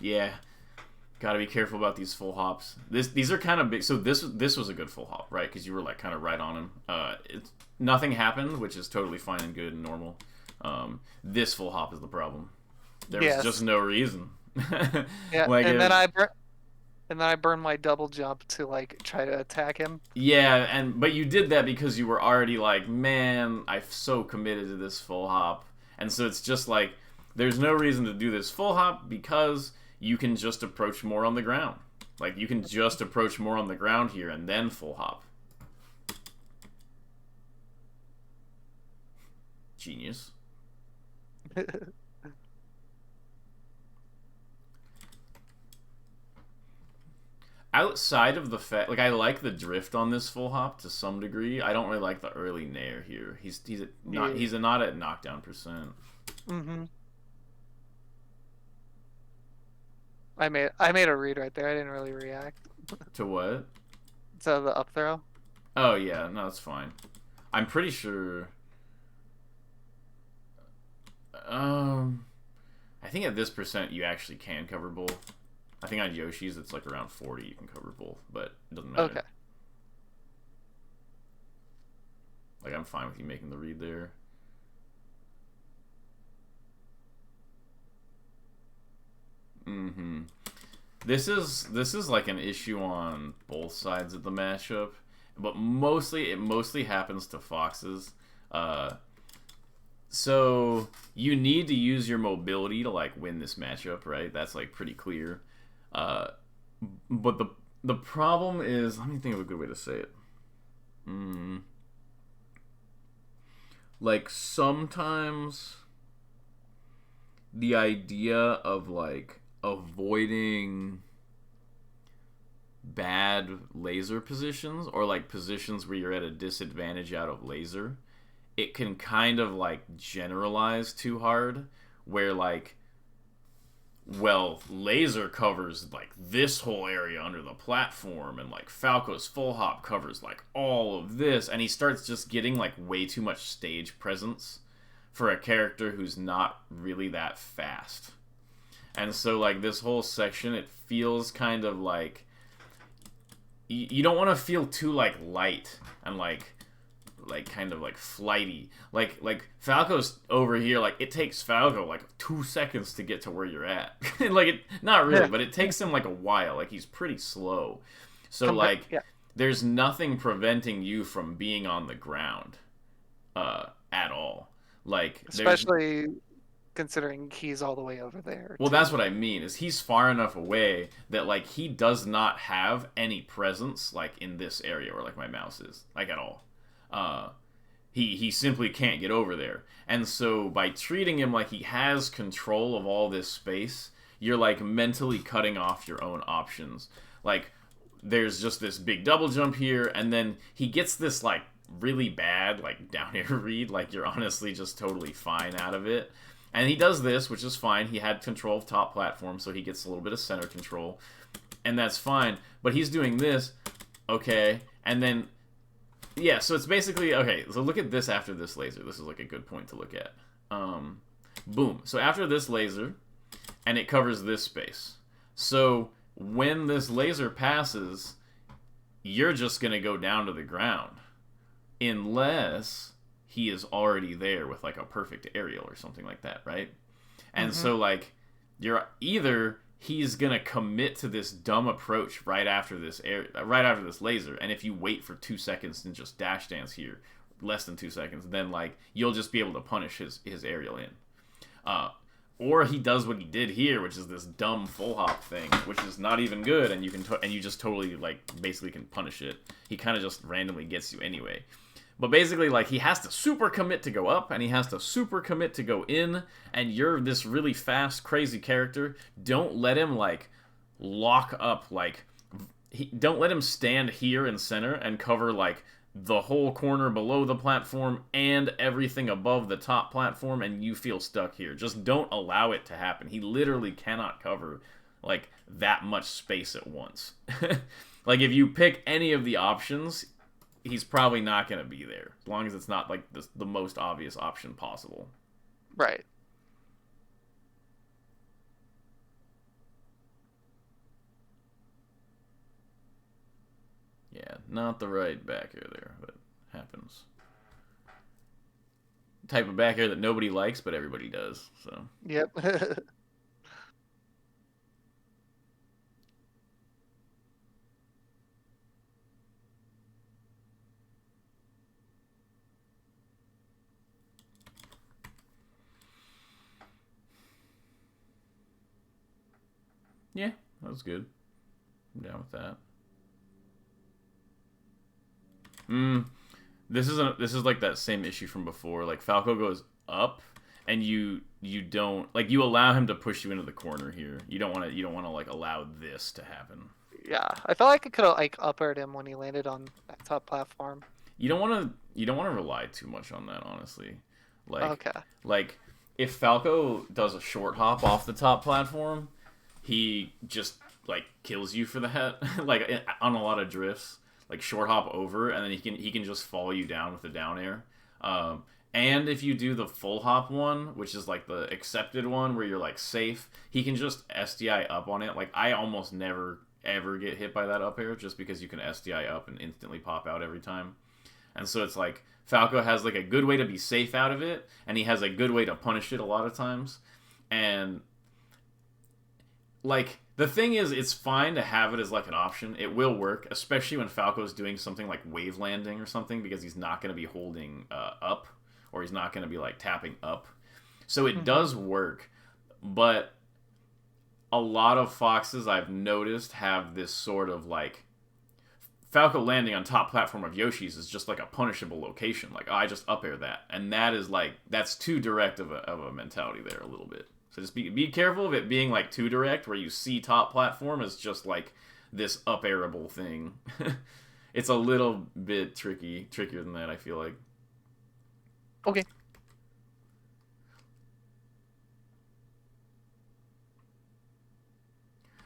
Speaker 1: Yeah, gotta be careful about these full hops. These are kind of big. So this was a good full hop, right? Because you were like kind of right on him. Nothing happened, which is totally fine and good and normal. This full hop is the problem. There was just no reason.
Speaker 2: Yeah, like and And then I burned my double jump to like try to attack him.
Speaker 1: Yeah, but you did that because you were already like, man, I'm so committed to this full hop, and so it's just like there's no reason to do this full hop because you can just approach more on the ground. Like you can just approach more on the ground here and then full hop. Genius. Outside of the fact, like I like the drift on this full hop to some degree. I don't really like the early nair here.
Speaker 2: Yeah.
Speaker 1: He's a not at knockdown percent.
Speaker 2: Mm-hmm. I made a read right there. I didn't really react
Speaker 1: To what?
Speaker 2: to the up throw.
Speaker 1: Oh yeah, no, that's fine. I'm pretty sure. Um, I think at this percent you actually can cover both. I think on Yoshi's it's like around 40 you can cover both, but it doesn't matter.
Speaker 2: Okay.
Speaker 1: Like I'm fine with you making the read there. Mm-hmm. This is like an issue on both sides of the matchup, but it mostly happens to foxes. Uh, so you need to use your mobility to like win this matchup, right? That's like pretty clear. Uh, but the problem is, let me think of a good way to say it. Mm, like sometimes the idea of like avoiding bad laser positions or like positions where you're at a disadvantage out of laser, it can kind of like generalize too hard where like, well, laser covers like this whole area under the platform and like Falco's full hop covers like all of this, and he starts just getting like way too much stage presence for a character who's not really that fast. And so like this whole section, it feels kind of like you don't want to feel too like light and like kind of like flighty. Like Falco's over here, like it takes Falco like 2 seconds to get to where you're at. Like it not really, but it takes him like a while. Like he's pretty slow. So like
Speaker 2: Yeah.
Speaker 1: there's nothing preventing you from being on the ground at all. Like there's
Speaker 2: Especially considering he's all the way over there
Speaker 1: well, that's
Speaker 2: too.
Speaker 1: what I mean. Is he's far enough away that like he does not have any presence like in this area where like my mouse is like at all. Uh, he simply can't get over there, and so by treating him like he has control of all this space, you're like mentally cutting off your own options. Like there's just this big double jump here, and then he gets this like really bad like down air read. Like you're honestly just totally fine out of it. And he does this, which is fine. He had control of top platform, so he gets a little bit of center control, and that's fine. But he's doing this, okay, and then yeah. So it's basically okay. So look at this after this laser. This is like a good point to look at. Boom. So after this laser, and it covers this space. So when this laser passes, you're just gonna go down to the ground, unless he is already there with like a perfect aerial or something like that, right? And
Speaker 2: Mm-hmm.
Speaker 1: so like you're either he's gonna commit to this dumb approach right after this laser, and if you wait for 2 seconds and just dash dance here, less than 2 seconds, then like you'll just be able to punish his aerial in. Uh, or he does what he did here, which is this dumb full hop thing, which is not even good, and you just totally like basically can punish it. He kind of just randomly gets you anyway. But basically, like, he has to super commit to go up, and he has to super commit to go in, and you're this really fast, crazy character. Don't let him, like, lock up, like, don't let him stand here in center and cover, like, the whole corner below the platform and everything above the top platform, and you feel stuck here. Just don't allow it to happen. He literally cannot cover, like, that much space at once. Like, if you pick any of the options, he's probably not going to be there as long as it's not like the most obvious option possible.
Speaker 2: Right.
Speaker 1: Yeah, not the right back air there, but happens. Type of back air that nobody likes, but everybody does. So
Speaker 2: Yep.
Speaker 1: Yeah, that was good. I'm down with that. Mm, this is like that same issue from before. Like Falco goes up, and you don't like you allow him to push you into the corner here. You don't want to like allow this to happen.
Speaker 2: Yeah, I felt like I could have like uppered him when he landed on that top platform.
Speaker 1: You don't want to rely too much on that, honestly. Like
Speaker 2: Okay.
Speaker 1: like if Falco does a short hop off the top platform, he just like kills you for the head like on a lot of drifts like short hop over and then he can just fall you down with the down air and if you do the full hop one which is like the accepted one where you're like safe he can just SDI up on it like I almost never ever get hit by that up air just because you can SDI up and instantly pop out every time and so it's like Falco has like a good way to be safe out of it and he has a good way to punish it a lot of times and like the thing is it's fine to have it as like an option it will work especially when Falco's doing something like wave landing or something because he's not going to be holding up or he's not going to be like tapping up so it
Speaker 2: Mm-hmm.
Speaker 1: does work but a lot of foxes I've noticed have this sort of like Falco landing on top platform of Yoshi's is just like a punishable location like oh, I just up air that and that is like that's too direct of a mentality there a little bit so just be careful of it being like too direct, where you see top platform as just like this up airable thing. It's a little bit trickier than that. I feel like.
Speaker 2: Okay.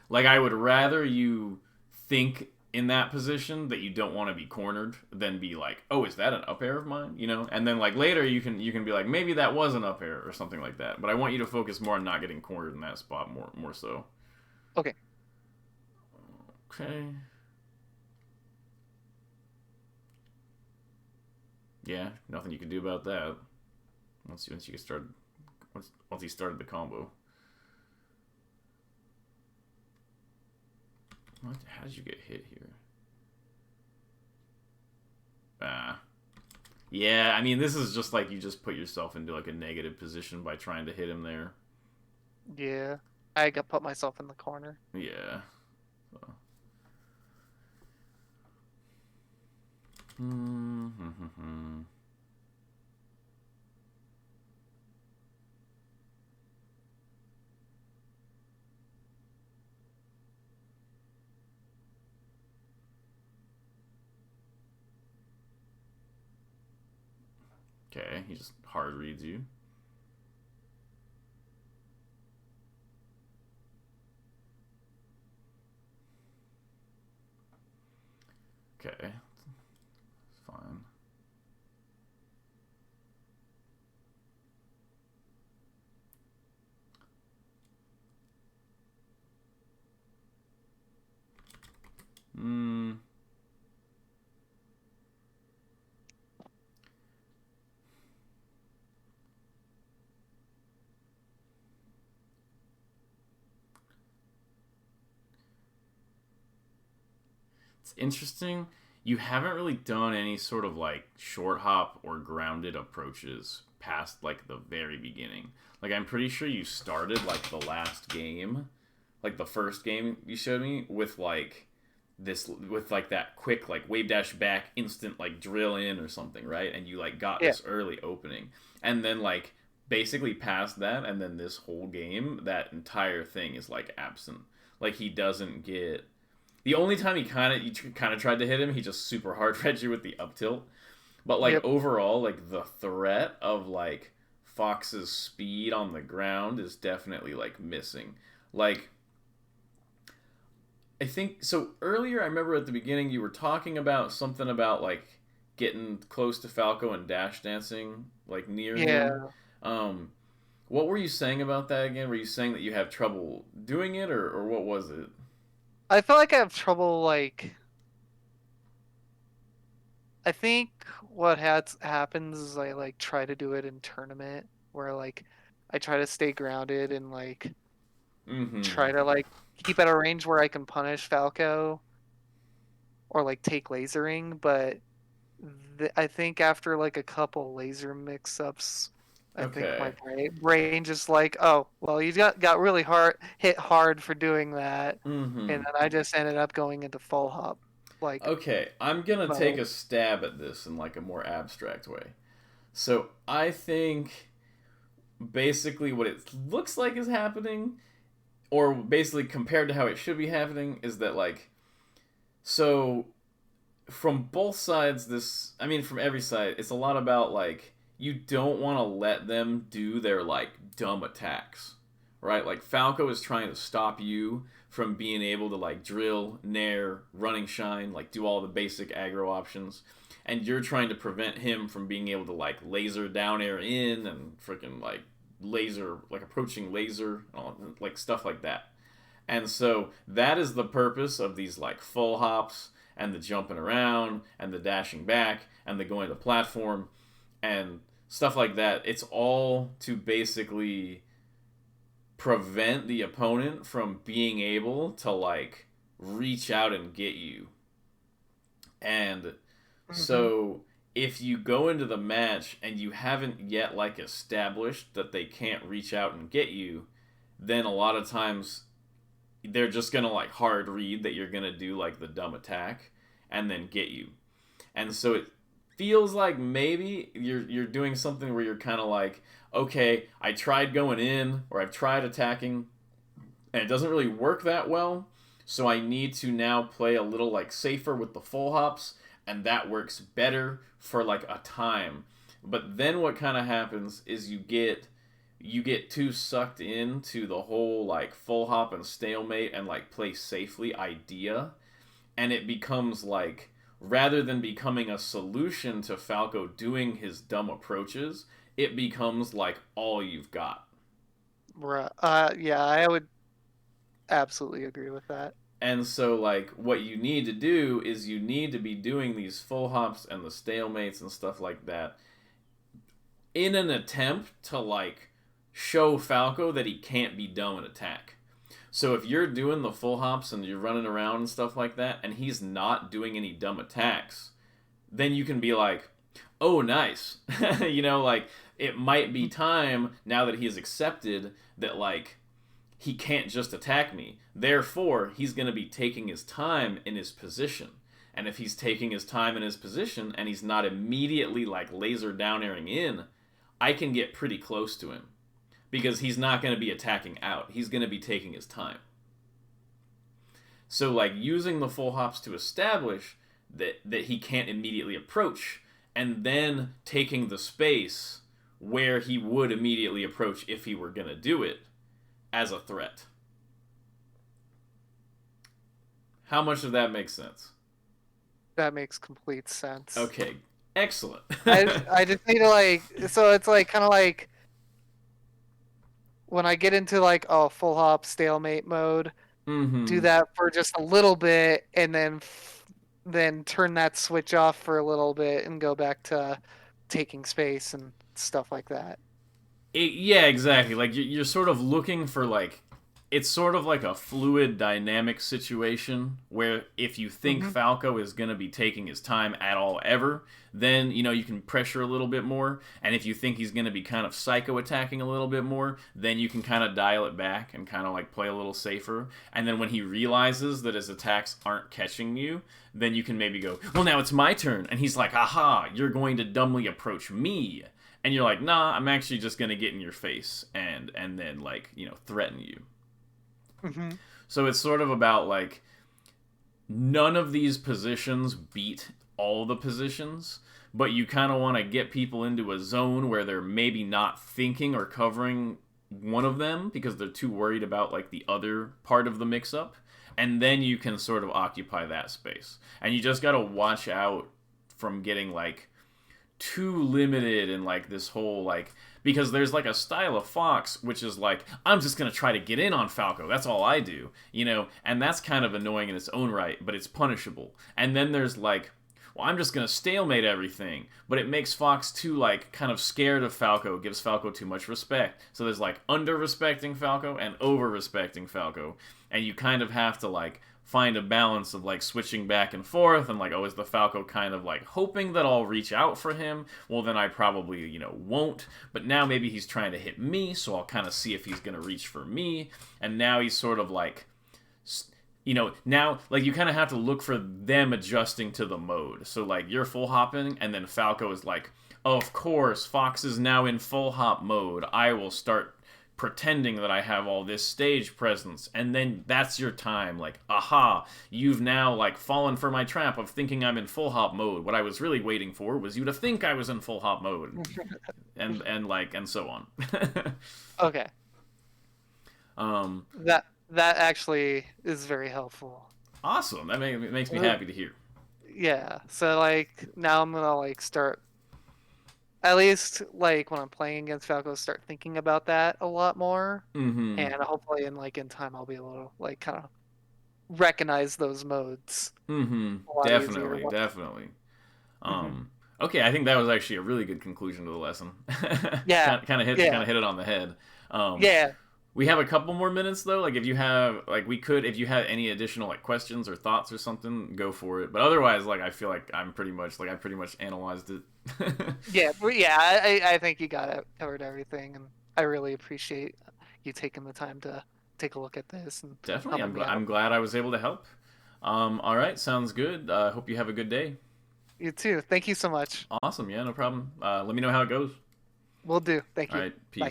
Speaker 1: Like I would rather you think in that position that you don't want to be cornered than be like, oh, is that an up air of mine? You know, and then like later you can be like, maybe that was an up air or something like that. But I want you to focus more on not getting cornered in that spot more so.
Speaker 2: Okay.
Speaker 1: Okay. Yeah, nothing you can do about that. Once you get started, once he started the combo. What? How did you get hit here? Ah. Yeah, I mean, this is just like you just put yourself into like a negative position by trying to hit him there.
Speaker 2: Yeah. I got put myself in the corner.
Speaker 1: Yeah. So. Hmm. Okay, he just hard reads you. Okay, fine. Hmm. It's interesting. You haven't really done any sort of like short hop or grounded approaches past like the very beginning. Like I'm pretty sure you started like the last game, like the first game you showed me with like this with like that quick like wave dash back instant like drill in or something, right? And you like got
Speaker 2: Yeah.
Speaker 1: this early opening. And then like basically past that and then this whole game that entire thing is like absent. Like he doesn't get the only time kind of tried to hit him, he just super hard read you with the up tilt. But like
Speaker 2: Yep.
Speaker 1: overall, like the threat of like Fox's speed on the ground is definitely like missing. Like I think so earlier I remember at the beginning you were talking about something about like getting close to Falco and dash dancing like near him.
Speaker 2: Yeah.
Speaker 1: Um what were you saying about that again? Were you saying that you have trouble doing it or what was it?
Speaker 2: I feel like I have trouble like I think what happens is I like try to do it in tournament where like I try to stay grounded and like
Speaker 1: Mm-hmm.
Speaker 2: try to like keep at a range where I can punish Falco or like take lasering, but I think after like a couple laser mix-ups, I think my
Speaker 1: Okay.
Speaker 2: brain just like, oh, well, you got really hit hard for doing that, and
Speaker 1: Mm-hmm.
Speaker 2: then I just ended up going into full hop like
Speaker 1: Okay, I'm gonna take
Speaker 2: mode.
Speaker 1: a stab at this in like a more abstract way. So I think basically what it looks like is happening, or basically compared to how it should be happening, is that like so from both sides, this I mean from every side, it's a lot about like you don't want to let them do their like dumb attacks, right? Like Falco is trying to stop you from being able to like drill, nair, running shine, like do all the basic aggro options, and you're trying to prevent him from being able to like laser down air in and freaking like laser like approaching laser, like stuff like that. And so that is the purpose of these like full hops and the jumping around and the dashing back and the going to platform and stuff like that. It's all to basically prevent the opponent from being able to like reach out and get you. And
Speaker 2: Hmm.
Speaker 1: so if you go into the match and you haven't yet like established that they can't reach out and get you, then a lot of times they're just gonna like hard read that you're gonna do like the dumb attack and then get you. And so it feels like maybe you're doing something where you're kind of like, okay, I tried going in or I've tried attacking and it doesn't really work that well. So I need to now play a little like safer with the full hops and that works better for like a time. But then what kind of happens is you get too sucked into the whole like full hop and stalemate and like play safely idea, and it becomes like rather than becoming a solution to Falco doing his dumb approaches, it becomes like all you've got.
Speaker 2: Right. Yeah, I would absolutely agree with that.
Speaker 1: And so like what you need to do is you need to be doing these full hops and the stalemates and stuff like that in an attempt to like show Falco that he can't be dumb in attack. So if you're doing the full hops and you're running around and stuff like that, and he's not doing any dumb attacks, then you can be like, oh, nice. Like it might be time now that he has accepted that like he can't just attack me. Therefore, he's going to be taking his time in his position. And if he's taking his time in his position and he's not immediately like laser down airing in, I can get pretty close to him because he's not going to be attacking out. He's going to be taking his time. So like using the full hops to establish that he can't immediately approach, and then taking the space where he would immediately approach if he were going to do it as a threat. How much of that makes sense?
Speaker 2: That makes complete sense.
Speaker 1: Okay, excellent.
Speaker 2: I just need to like, so it's like kind of like when I get into like full hop stalemate mode, do
Speaker 1: Mm-hmm.
Speaker 2: that for just a little bit and then turn that switch off for a little bit and go back to taking space and stuff like that.
Speaker 1: Yeah, exactly. Like you're sort of looking for like it's sort of like a fluid dynamic situation where if you think
Speaker 2: Hmm.
Speaker 1: Falco is going to be taking his time at all ever, then you can pressure a little bit more, and if you think he's going to be kind of psycho attacking a little bit more, then you can kind of dial it back and kind of like play a little safer. And then when he realizes that his attacks aren't catching you, then you can maybe go, "Well, now it's my turn." And he's like, "Aha, you're going to dumbly approach me." And you're like, "Nah, I'm actually just going to get in your face and then like, threaten you."
Speaker 2: Hmm.
Speaker 1: So it's sort of about like none of these positions beat all the positions, but you kind of want to get people into a zone where they're maybe not thinking or covering one of them because they're too worried about like the other part of the mix up. And then you can sort of occupy that space. And you just got to watch out from getting like too limited in like this whole like because there's like a style of Fox which is like I'm just gonna try to get in on Falco. That's all I do, and that's kind of annoying in its own right, but it's punishable. And then there's like, well, I'm just gonna stalemate everything. But it makes Fox too like kind of scared of Falco, gives Falco too much respect. So there's like under respecting Falco and over respecting Falco, and you kind of have to like find a balance of like switching back and forth and like, oh, is the Falco kind of like hoping that I'll reach out for him? Well, then I probably, won't. But now maybe he's trying to hit me, so I'll kind of see if he's gonna reach for me. And now he's sort of like, now like you kind of have to look for them adjusting to the mode. So like you're full hopping, and then Falco is like, of course, Fox is now in full hop mode. I will start pretending that I have all this stage presence, and then that's your time. Like, aha, you've now like fallen for my trap of thinking I'm in full hop mode. What I was really waiting for was you to think I was in full hop mode, and so on.
Speaker 2: Okay. That actually is very helpful.
Speaker 1: Awesome. That makes me happy to hear.
Speaker 2: Yeah. So like now I'm gonna like start, at least like when I'm playing against Falco, start thinking about that a lot more, and hopefully in time I'll be able to like kind of recognize those modes.
Speaker 1: Definitely, definitely. Okay, I think that was actually a really good conclusion to the lesson.
Speaker 2: Yeah.
Speaker 1: kind of hit it on the head.
Speaker 2: Yeah.
Speaker 1: We have a couple more minutes though. Like if you have if you had any additional like questions or thoughts or something, go for it. But otherwise, like I feel like I pretty much analyzed it.
Speaker 2: Yeah. I think you covered everything, and I really appreciate you taking the time to take a look at this and
Speaker 1: Definitely,
Speaker 2: helping me out.
Speaker 1: I'm glad I was able to help. All right, sounds good. Hope you have a good day.
Speaker 2: You too. Thank you so much.
Speaker 1: Awesome. Yeah, no problem. Let me know how it goes.
Speaker 2: Will do. Thank
Speaker 1: All
Speaker 2: you.
Speaker 1: right,
Speaker 2: Bye.
Speaker 1: peace.